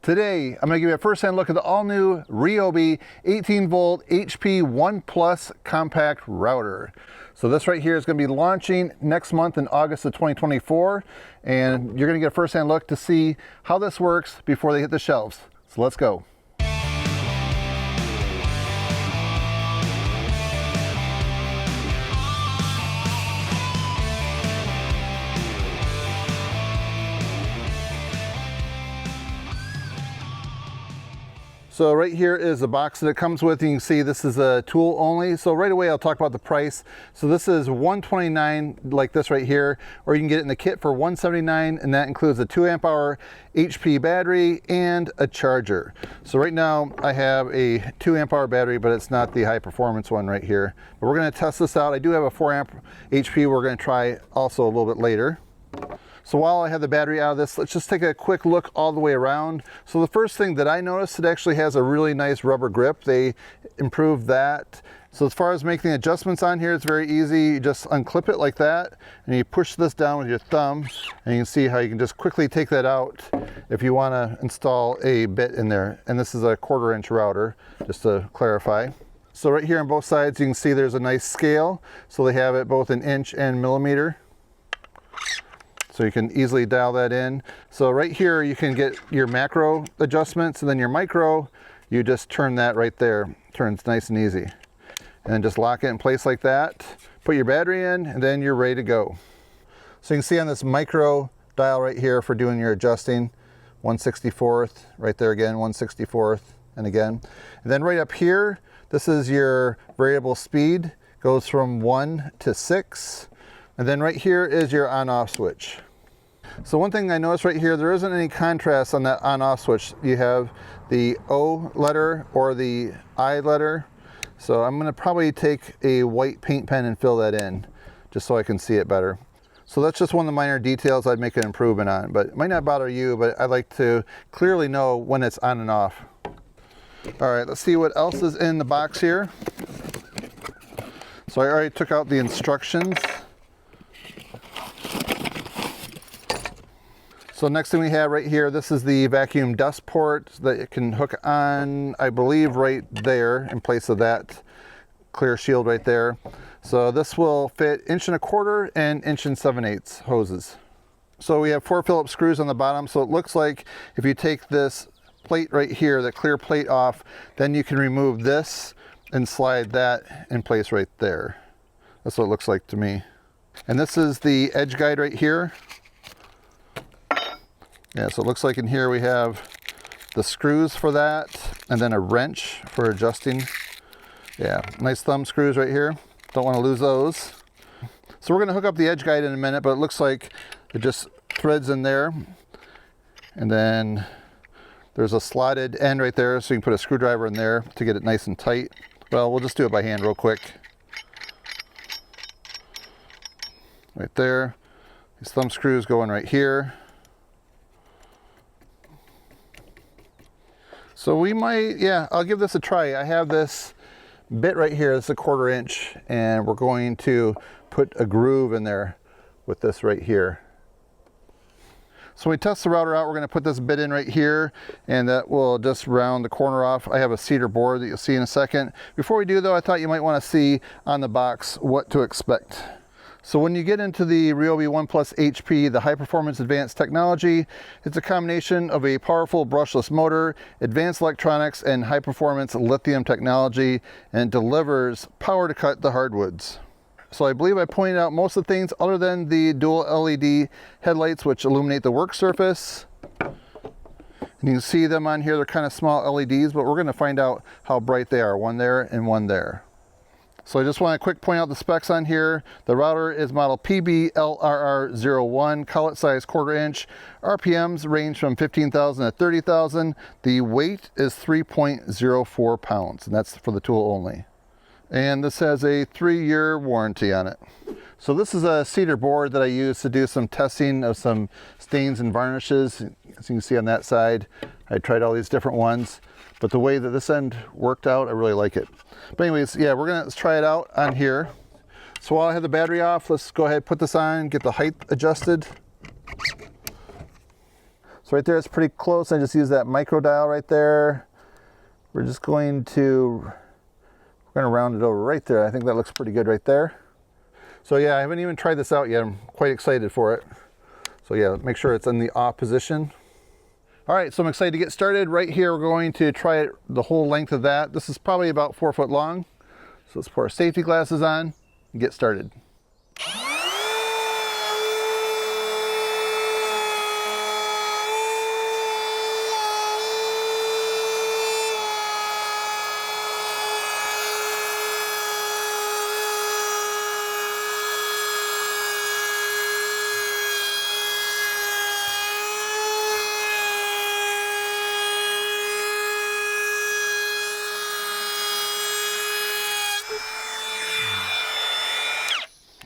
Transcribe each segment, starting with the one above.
Today, I'm going to give you a first-hand look at the all-new Ryobi 18-volt HP 1 Plus compact router. So this right here is going to be launching next month in August of 2024, and you're going to get a first-hand look to see how this works before they hit the shelves. So let's go. So right here is the box that it comes with. You can see this is a tool only. So right away I'll talk about the price. So this is $129 like this right here, or you can get it in the kit for $179, and that includes a 2 amp hour HP battery and a charger. So right now I have a 2 amp hour battery, but it's not the high performance one right here. But we're going to test this out. I do have a 4 amp HP we're going to try also a little bit later. So while I have the battery out of this, let's just take a quick look all the way around. So the first thing that I noticed, it actually has a really nice rubber grip. They improved that. So as far as making adjustments on here, it's very easy. You just unclip it like that, and you push this down with your thumb, and you can see how you can just quickly take that out if you want to install a bit in there. And this is a 1/4 inch router, just to clarify. So right here on both sides, you can see there's a nice scale. So they have it both in inch and millimeter. So you can easily dial that in. So right here you can get your macro adjustments, and then your micro, you just turn that right there. Turns nice and easy. And then just lock it in place like that. Put your battery in, and then you're ready to go. So you can see on this micro dial right here for doing your adjusting, 1/64th, right there again, 1/64th, and again. And then right up here, this is your variable speed. Goes from 1 to 6. And then right here is your on-off switch. So one thing I noticed right here, there isn't any contrast on that on-off switch. You have the O letter or the I letter. So I'm gonna probably take a white paint pen and fill that in, just so I can see it better. So that's just one of the minor details I'd make an improvement on, but it might not bother you, but I'd like to clearly know when it's on and off. All right, let's see what else is in the box here. So I already took out the instructions. So next thing we have right here, this is the vacuum dust port that it can hook on, I believe, right there in place of that clear shield right there. So this will fit 1¼ and 1 7/8 hoses. So we have 4 Phillips screws on the bottom. So it looks like if you take this plate right here, the clear plate off, then you can remove this and slide that in place right there. That's what it looks like to me. And this is the edge guide right here. Yeah, so it looks like in here we have the screws for that, and then a wrench for adjusting. Yeah, nice thumb screws right here. Don't want to lose those. So we're going to hook up the edge guide in a minute, but it looks like it just threads in there. And then there's a slotted end right there, so you can put a screwdriver in there to get it nice and tight. Well, we'll just do it by hand real quick. Right there. These thumb screws go in right here. So we might, yeah, I'll give this a try. I have this bit right here, it's a 1/4 inch, and we're going to put a groove in there with this right here. So when we test the router out, we're going to put this bit in right here, and that will just round the corner off. I have a cedar board that you'll see in a second. Before we do though, I thought you might want to see on the box what to expect. So when you get into the Ryobi 1 Plus HP, the high performance advanced technology, it's a combination of a powerful brushless motor, advanced electronics, and high performance lithium technology, and it delivers power to cut the hardwoods. So I believe I pointed out most of the things other than the dual LED headlights, which illuminate the work surface. And you can see them on here, they're kind of small LEDs, but we're going to find out how bright they are, one there and one there. So I just want to quick point out the specs on here. The router is model PBLRR01, collet size 1/4 inch. RPMs range from 15,000 to 30,000. The weight is 3.04 pounds, and that's for the tool only. And this has a 3-year warranty on it. So this is a cedar board that I use to do some testing of some stains and varnishes. As you can see on that side, I tried all these different ones, but the way that this end worked out, I really like it. But anyways, yeah, let's try it out on here. So while I have the battery off, let's go ahead and put this on, get the height adjusted. So right there it's pretty close. I just use that micro dial right there. We're going to round it over right there. I think that looks pretty good right there. So yeah, I haven't even tried this out yet. I'm quite excited for it. So yeah, make sure it's in the off position. All right, so I'm excited to get started. Right here, we're going to try it the whole length of that. This is probably about 4 foot long. So let's put our safety glasses on and get started.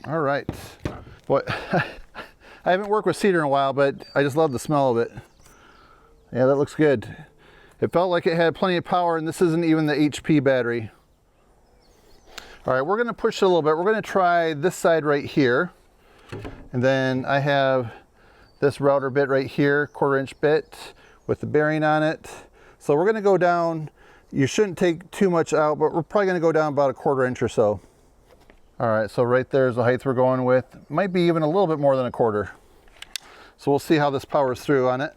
All right, boy, I haven't worked with cedar in a while, but I just love the smell of it. Yeah, that looks good. It felt like it had plenty of power, and this isn't even the HP battery. All right, we're gonna push it a little bit. We're gonna try this side right here. And then I have this router bit right here, 1/4 inch bit with the bearing on it. So we're gonna go down, you shouldn't take too much out, but we're probably gonna go down about 1/4 inch or so. All right, so right there's the height we're going with. Might be even a little bit more than 1/4. So we'll see how this powers through on it.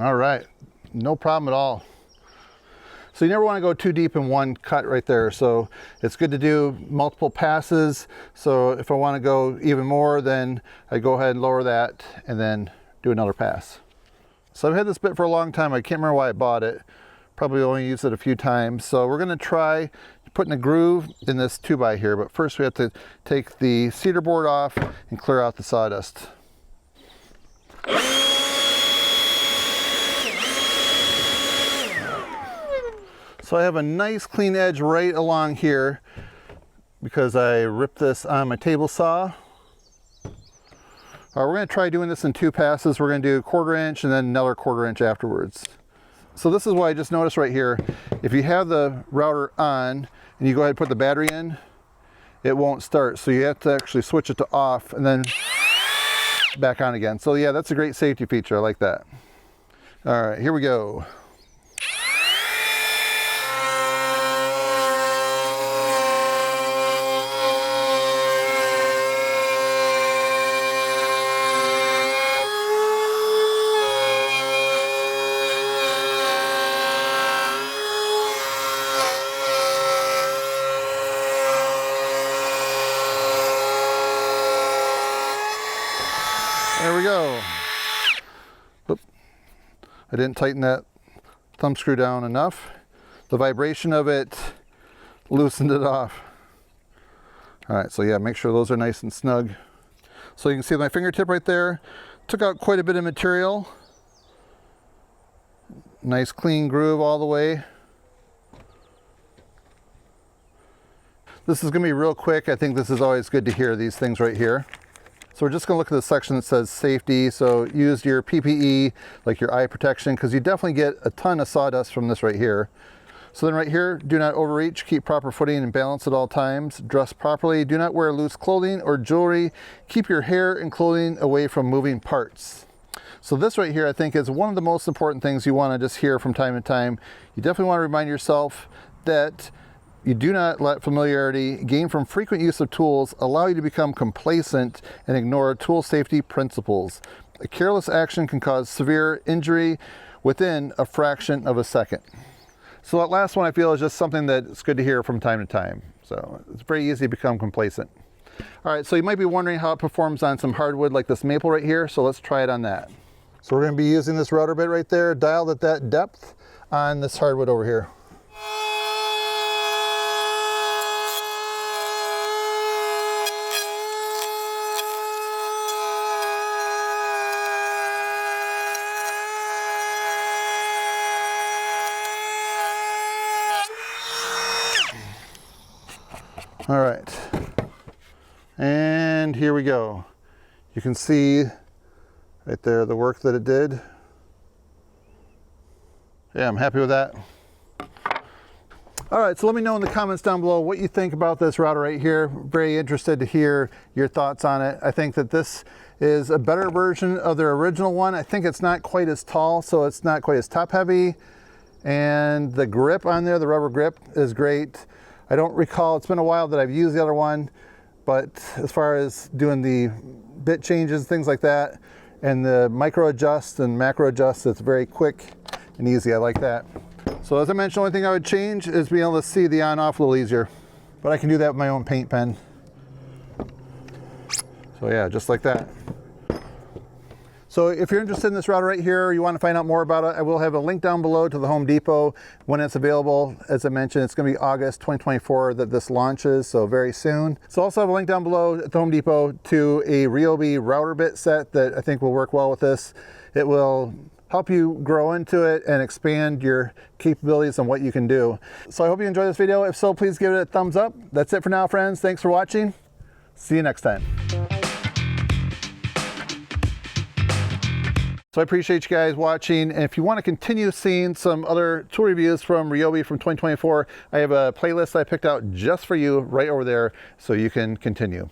All right, no problem at all. So you never want to go too deep in one cut right there. So it's good to do multiple passes. So if I want to go even more, then I go ahead and lower that and then do another pass. So I've had this bit for a long time. I can't remember why I bought it. Probably only used it a few times. So we're going to try putting a groove in this 2x here. But first we have to take the cedar board off and clear out the sawdust. So I have a nice clean edge right along here because I ripped this on my table saw. All right, we're going to try doing this in 2 passes. We're going to do 1/4 inch and then another 1/4 inch afterwards. So this is what I just noticed right here. If you have the router on and you go ahead and put the battery in, it won't start. So you have to actually switch it to off and then back on again. So yeah, that's a great safety feature. I like that. All right, here we go. There we go. Oop. I didn't tighten that thumb screw down enough. The vibration of it loosened it off. All right, so yeah, make sure those are nice and snug. So you can see my fingertip right there. Took out quite a bit of material. Nice clean groove all the way. This is gonna be real quick. I think this is always good to hear these things right here. So we're just gonna look at the section that says safety. So use your PPE, like your eye protection, because you definitely get a ton of sawdust from this right here. So then right here, do not overreach, keep proper footing and balance at all times, dress properly, do not wear loose clothing or jewelry, keep your hair and clothing away from moving parts. So this right here, I think, is one of the most important things you wanna just hear from time to time. You definitely wanna remind yourself that you do not let familiarity gained from frequent use of tools allow you to become complacent and ignore tool safety principles. A careless action can cause severe injury within a fraction of a second. So that last one I feel is just something that's good to hear from time to time. So it's very easy to become complacent. All right, so you might be wondering how it performs on some hardwood like this maple right here. So let's try it on that. So we're gonna be using this router bit right there, dialed at that depth on this hardwood over here. All right, and here we go. You can see right there the work that it did. Yeah, I'm happy with that. All right, so let me know in the comments down below what you think about this router right here. Very interested to hear your thoughts on it. I think that this is a better version of their original one. I think it's not quite as tall, so it's not quite as top heavy. And the grip on there, the rubber grip, is great. I don't recall, it's been a while that I've used the other one, but as far as doing the bit changes, things like that, and the micro adjust and macro adjust, it's very quick and easy. I like that. So as I mentioned, the only thing I would change is being able to see the on-off a little easier. But I can do that with my own paint pen. So yeah, just like that. So if you're interested in this router right here, or you want to find out more about it, I will have a link down below to the Home Depot when it's available. As I mentioned, it's going to be August 2024 that this launches, so very soon. So also have a link down below at the Home Depot to a Ryobi router bit set that I think will work well with this. It will help you grow into it and expand your capabilities and what you can do. So I hope you enjoyed this video. If so, please give it a thumbs up. That's it for now, friends. Thanks for watching. See you next time. So I appreciate you guys watching. And if you want to continue seeing some other tool reviews from Ryobi from 2024, I have a playlist I picked out just for you right over there so you can continue.